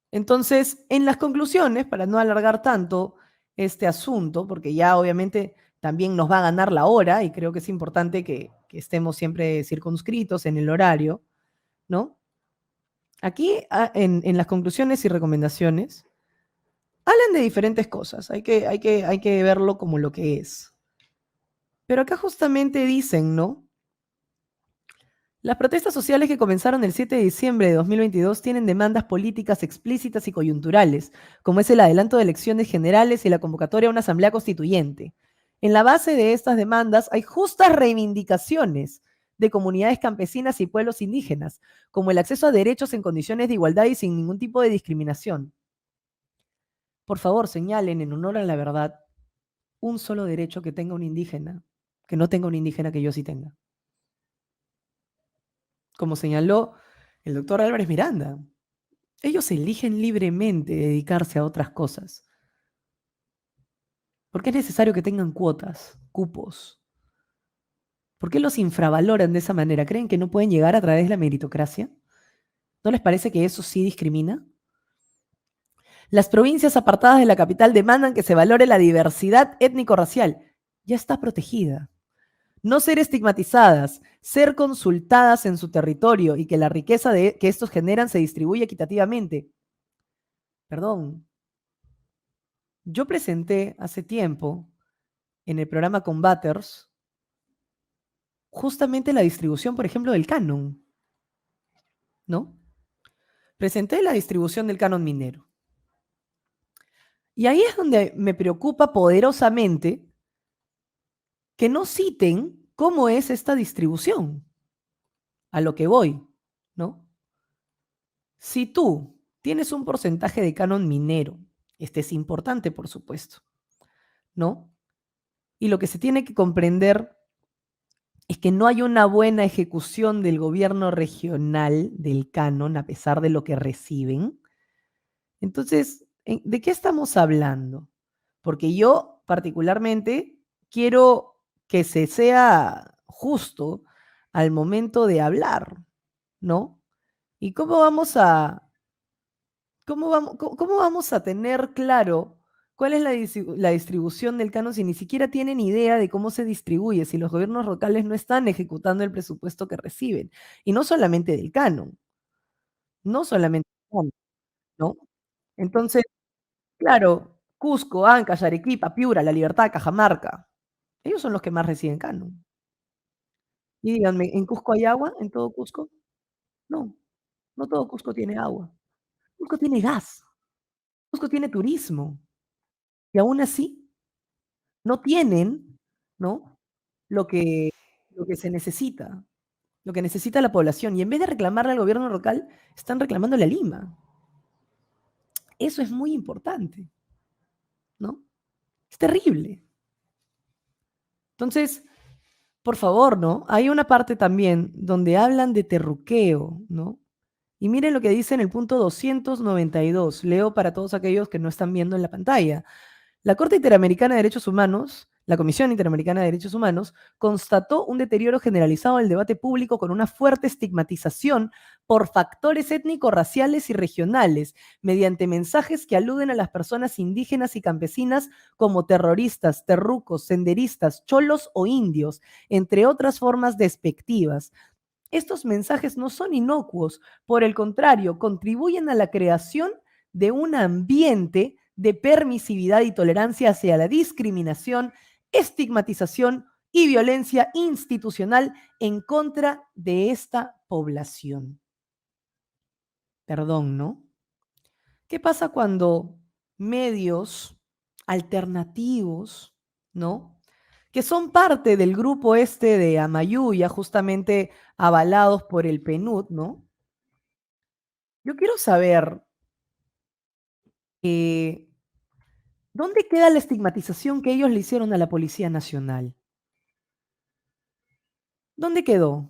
Entonces, en las conclusiones, para no alargar tanto este asunto, porque ya obviamente también nos va a ganar la hora y creo que es importante que estemos siempre circunscritos en el horario, ¿no? Aquí, en las conclusiones y recomendaciones, hablan de diferentes cosas, hay que verlo como lo que es. Pero acá justamente dicen, ¿no? Las protestas sociales que comenzaron el 7 de diciembre de 2022 tienen demandas políticas explícitas y coyunturales, como es el adelanto de elecciones generales y la convocatoria a una asamblea constituyente. En la base de estas demandas hay justas reivindicaciones de comunidades campesinas y pueblos indígenas, como el acceso a derechos en condiciones de igualdad y sin ningún tipo de discriminación. Por favor, señalen en honor a la verdad un solo derecho que tenga un indígena, que no tenga un indígena que yo sí tenga. Como señaló el doctor Álvarez Miranda, ellos eligen libremente dedicarse a otras cosas. ¿Por qué es necesario que tengan cuotas, cupos? ¿Por qué los infravaloran de esa manera? ¿Creen que no pueden llegar a través de la meritocracia? ¿No les parece que eso sí discrimina? Las provincias apartadas de la capital demandan que se valore la diversidad étnico-racial. Ya está protegida. No ser estigmatizadas, ser consultadas en su territorio y que la riqueza que estos generan se distribuya equitativamente. Perdón, yo presenté hace tiempo en el programa Combaters justamente la distribución, por ejemplo, del canon, ¿no? Presenté la distribución del canon minero. Y ahí es donde me preocupa poderosamente que no citen cómo es esta distribución. A lo que voy, ¿no? Si tú tienes un porcentaje de canon minero, este es importante, por supuesto, ¿no? Y lo que se tiene que comprender es que no hay una buena ejecución del gobierno regional del canon a pesar de lo que reciben. Entonces, ¿de qué estamos hablando? Porque yo particularmente quiero que se sea justo al momento de hablar, ¿no? ¿Y cómo vamos a tener claro cuál es la distribución del canon si ni siquiera tienen idea de cómo se distribuye, si los gobiernos locales no están ejecutando el presupuesto que reciben? Y no solamente del canon, no solamente del canon, ¿no? Entonces, claro, Cusco, Ancash, Arequipa, Piura, La Libertad, Cajamarca, ellos son los que más reciben canon. Y díganme, ¿en Cusco hay agua? ¿En todo Cusco? No, no todo Cusco tiene agua. Cusco tiene gas, Cusco tiene turismo, y aún así no tienen, ¿no? Lo que, lo que se necesita, lo que necesita la población. Y en vez de reclamarle al gobierno local, están reclamándole a Lima. Eso es muy importante, ¿no? Es terrible. Entonces, por favor, ¿no? Hay una parte también donde hablan de terruqueo, ¿no? Y miren lo que dice en el punto 292. Leo para todos aquellos que no están viendo en la pantalla. La Corte Interamericana de Derechos Humanos, la Comisión Interamericana de Derechos Humanos, constató un deterioro generalizado del debate público con una fuerte estigmatización por factores étnico-raciales y regionales, mediante mensajes que aluden a las personas indígenas y campesinas como terroristas, terrucos, senderistas, cholos o indios, entre otras formas despectivas. Estos mensajes no son inocuos, por el contrario, contribuyen a la creación de un ambiente de permisividad y tolerancia hacia la discriminación, estigmatización y violencia institucional en contra de esta población. Perdón, ¿no? ¿Qué pasa cuando medios alternativos, ¿no? Que son parte del grupo este de Amayuya, justamente avalados por el PNUD, ¿no? Yo quiero saber ¿Dónde queda la estigmatización que ellos le hicieron a la Policía Nacional? ¿Dónde quedó?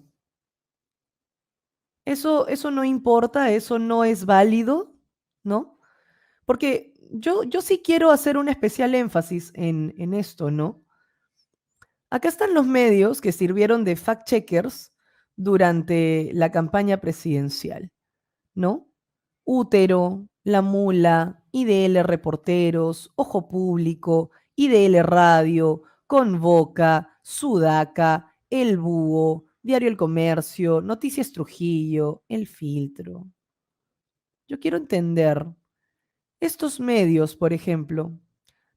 Eso no importa, eso no es válido, ¿no? Porque yo sí quiero hacer un especial énfasis en esto, ¿no? Acá están los medios que sirvieron de fact-checkers durante la campaña presidencial, ¿no? Útero, La Mula, IDL Reporteros, Ojo Público, IDL Radio, Convoca, Sudaca, El Búho, Diario El Comercio, Noticias Trujillo, El Filtro. Yo quiero entender, estos medios, por ejemplo,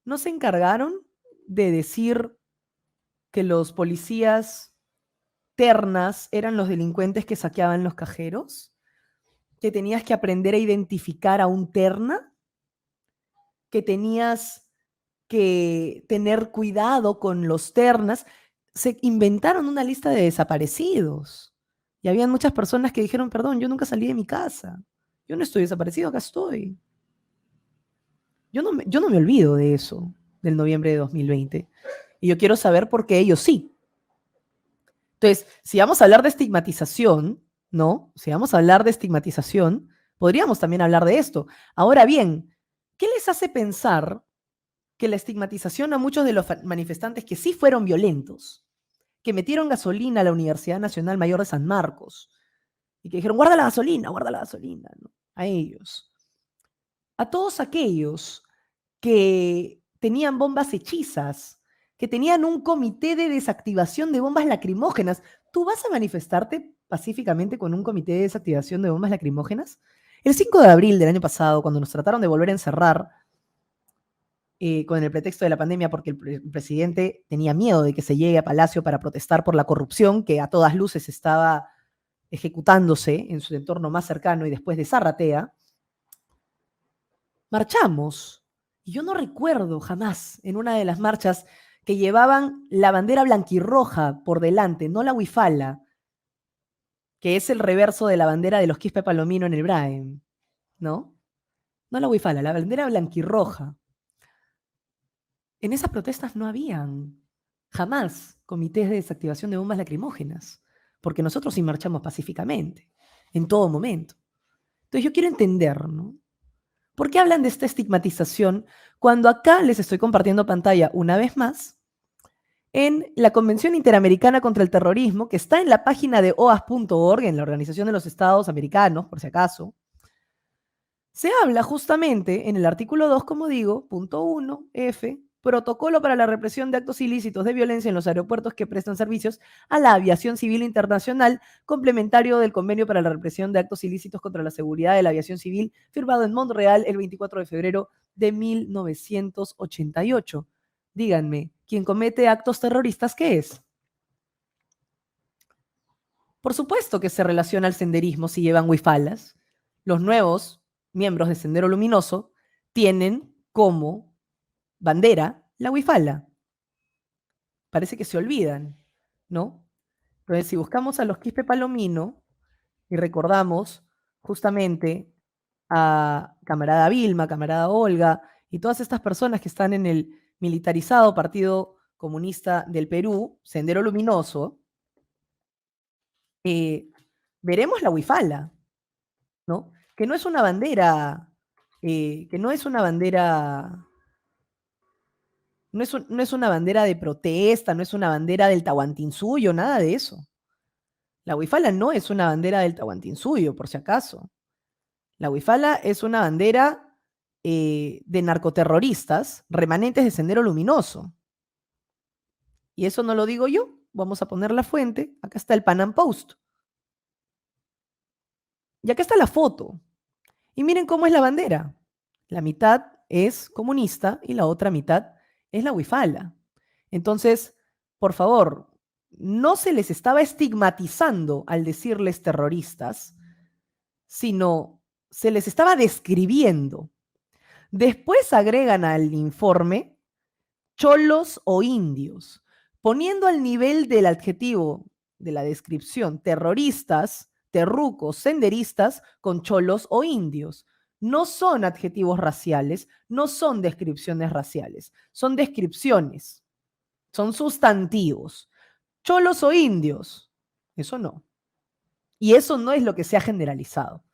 ¿no se encargaron de decir que los policías ternas eran los delincuentes que saqueaban los cajeros? ¿Que tenías que aprender a identificar a un terna? ¿Que tenías que tener cuidado con los ternas? Se inventaron una lista de desaparecidos. Y habían muchas personas que dijeron, perdón, yo nunca salí de mi casa. Yo no estoy desaparecido, acá estoy. Yo no me olvido de eso, del noviembre de 2020. Y yo quiero saber por qué ellos sí. Entonces, si vamos a hablar de estigmatización, ¿no? Si vamos a hablar de estigmatización, podríamos también hablar de esto. Ahora bien, ¿qué les hace pensar que la estigmatización a muchos de los manifestantes que sí fueron violentos, que metieron gasolina a la Universidad Nacional Mayor de San Marcos y que dijeron, guarda la gasolina, ¿no? A ellos. A todos aquellos que tenían bombas hechizas, que tenían un comité de desactivación de bombas lacrimógenas. ¿Tú vas a manifestarte pacíficamente con un comité de desactivación de bombas lacrimógenas? El 5 de abril del año pasado, cuando nos trataron de volver a encerrar con el pretexto de la pandemia, porque el presidente tenía miedo de que se llegue a Palacio para protestar por la corrupción que a todas luces estaba ejecutándose en su entorno más cercano y después de Zarratea, marchamos. Y yo no recuerdo jamás en una de las marchas que llevaban la bandera blanquirroja por delante, no la huifala, que es el reverso de la bandera de los Quispe Palomino en el Braem, ¿no? No la huifala, la bandera blanquirroja. En esas protestas no habían jamás comités de desactivación de bombas lacrimógenas, porque nosotros sí marchamos pacíficamente, en todo momento. Entonces yo quiero entender, ¿no? ¿Por qué hablan de esta estigmatización cuando acá les estoy compartiendo pantalla una vez más en la Convención Interamericana contra el Terrorismo, que está en la página de OAS.org, en la Organización de los Estados Americanos, por si acaso? Se habla justamente en el artículo 2, como digo, punto 1, F, protocolo para la represión de actos ilícitos de violencia en los aeropuertos que prestan servicios a la aviación civil internacional, complementario del convenio para la represión de actos ilícitos contra la seguridad de la aviación civil, firmado en Montreal el 24 de febrero de 1988. Díganme, ¿quién comete actos terroristas qué es? Por supuesto que se relaciona al senderismo si llevan huifalas. Los nuevos miembros de Sendero Luminoso tienen como bandera la huifala. Parece que se olvidan, ¿no? Entonces, si buscamos a los Quispe Palomino y recordamos justamente a camarada Vilma, camarada Olga y todas estas personas que están en el militarizado Partido Comunista del Perú, Sendero Luminoso, veremos la huifala, ¿no? Que no es una bandera, no es una bandera de protesta, no es una bandera del Tahuantinsuyo, nada de eso. La huifala no es una bandera del Tahuantinsuyo, por si acaso. La huifala es una bandera de narcoterroristas remanentes de Sendero Luminoso. Y eso no lo digo yo. Vamos a poner la fuente. Acá está el Pan Am Post. Y acá está la foto. Y miren cómo es la bandera. La mitad es comunista y la otra mitad es la huifala. Entonces, por favor, no se les estaba estigmatizando al decirles terroristas, sino se les estaba describiendo. Después agregan al informe cholos o indios, poniendo al nivel del adjetivo de la descripción terroristas, terrucos, senderistas con cholos o indios. no son adjetivos raciales, no son descripciones raciales, son descripciones, son sustantivos. Cholos o indios, eso no. Y eso no es lo que se ha generalizado.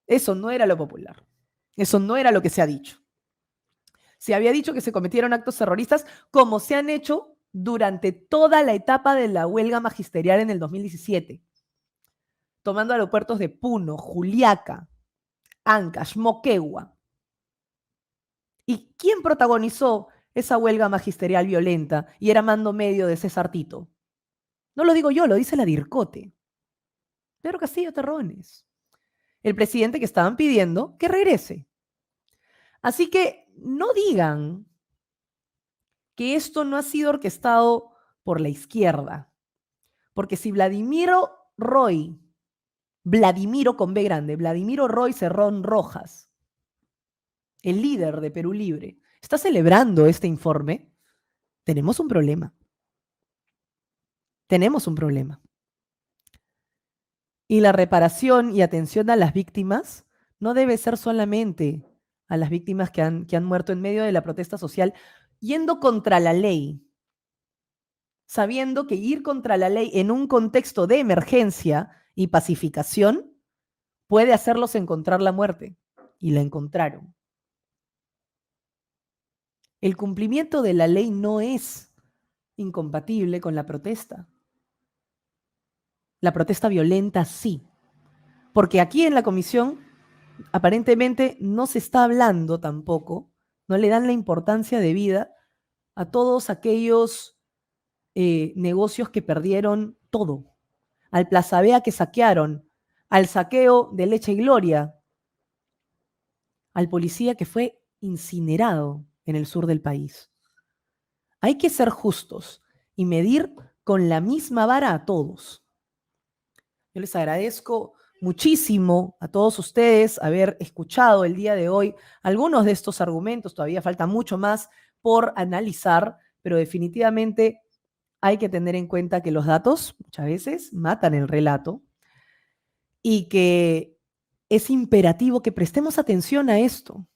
Eso no era lo popular. Eso no era lo que se ha dicho. Se había dicho que se cometieron actos terroristas como se han hecho durante toda la etapa de la huelga magisterial en el 2017, tomando aeropuertos de Puno, Juliaca, Ancash, Moquegua. ¿Y quién protagonizó esa huelga magisterial violenta y era mando medio de César Tito? No lo digo yo, lo dice la DIRCOTE. Pedro Castillo Terrones, el presidente que estaban pidiendo que regrese. Así que no digan que esto no ha sido orquestado por la izquierda, porque si Vladimiro Roy, Vladimiro con B grande, Vladimiro Roy Cerrón Rojas, el líder de Perú Libre, está celebrando este informe, tenemos un problema. Tenemos un problema. Y la reparación y atención a las víctimas no debe ser solamente a las víctimas que han muerto en medio de la protesta social, yendo contra la ley, sabiendo que ir contra la ley en un contexto de emergencia y pacificación puede hacerlos encontrar la muerte. Y la encontraron. El cumplimiento de la ley no es incompatible con la protesta. La protesta violenta sí, porque aquí en la comisión aparentemente no se está hablando tampoco, no le dan la importancia debida a todos aquellos negocios que perdieron todo, al Plaza Vea que saquearon, al saqueo de Leche y Gloria, al policía que fue incinerado en el sur del país. Hay que ser justos y medir con la misma vara a todos. Yo les agradezco muchísimo a todos ustedes haber escuchado el día de hoy algunos de estos argumentos. Todavía falta mucho más por analizar, pero definitivamente hay que tener en cuenta que los datos muchas veces matan el relato y que es imperativo que prestemos atención a esto.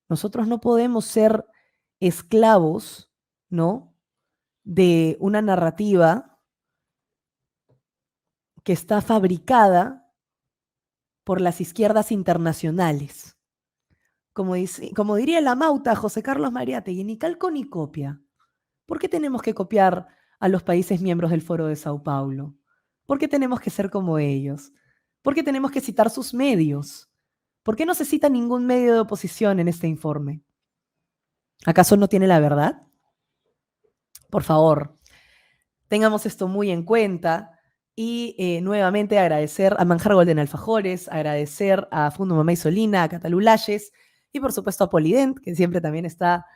Nosotros no podemos ser esclavos, ¿no?, de una narrativa que está fabricada por las izquierdas internacionales. Como diría la mauta José Carlos Mariátegui, ni calco ni copia. ¿Por qué tenemos que copiar a los países miembros del Foro de Sao Paulo? ¿Por qué tenemos que ser como ellos? ¿Por qué tenemos que citar sus medios? ¿Por qué no se cita ningún medio de oposición en este informe? ¿Acaso no tiene la verdad? Por favor, tengamos esto muy en cuenta. Y nuevamente agradecer a Manjar Golden Alfajores, agradecer a Fundo Mamá y Solina, a Catalulayes y por supuesto a Polident, que siempre también está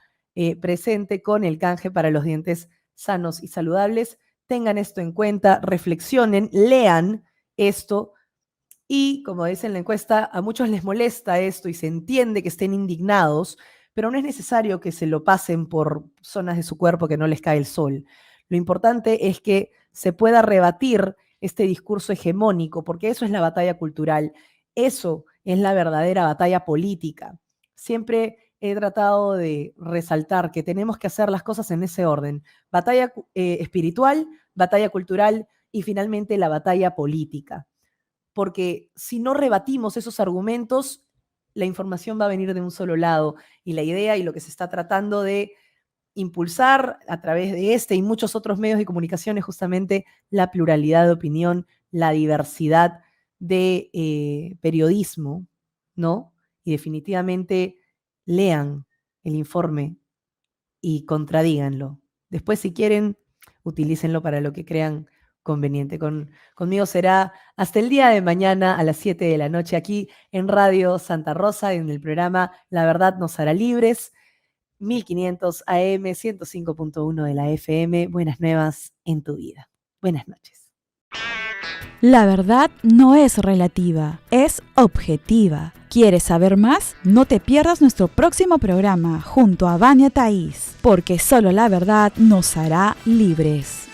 presente con el canje para los dientes sanos y saludables. Tengan esto en cuenta, reflexionen, lean esto y, como dice en la encuesta, a muchos les molesta esto y se entiende que estén indignados, pero no es necesario que se lo pasen por zonas de su cuerpo que no les cae el sol. Lo importante es que se pueda rebatir este discurso hegemónico, porque eso es la batalla cultural, eso es la verdadera batalla política. Siempre he tratado de resaltar que tenemos que hacer las cosas en ese orden: batalla espiritual, batalla cultural y finalmente la batalla política. Porque si no rebatimos esos argumentos, la información va a venir de un solo lado y la idea y lo que se está tratando de impulsar a través de este y muchos otros medios de comunicación es justamente la pluralidad de opinión, la diversidad de periodismo, ¿no? Y definitivamente lean el informe y contradíganlo. Después, si quieren, utilícenlo para lo que crean conveniente. Conmigo será hasta el día de mañana a las 7 de la noche aquí en Radio Santa Rosa, en el programa La Verdad Nos Hará Libres. 1500 AM, 105.1 de la FM. Buenas nuevas en tu vida. Buenas noches. La verdad no es relativa, es objetiva. ¿Quieres saber más? No te pierdas nuestro próximo programa junto a Vania Thais, porque solo la verdad nos hará libres.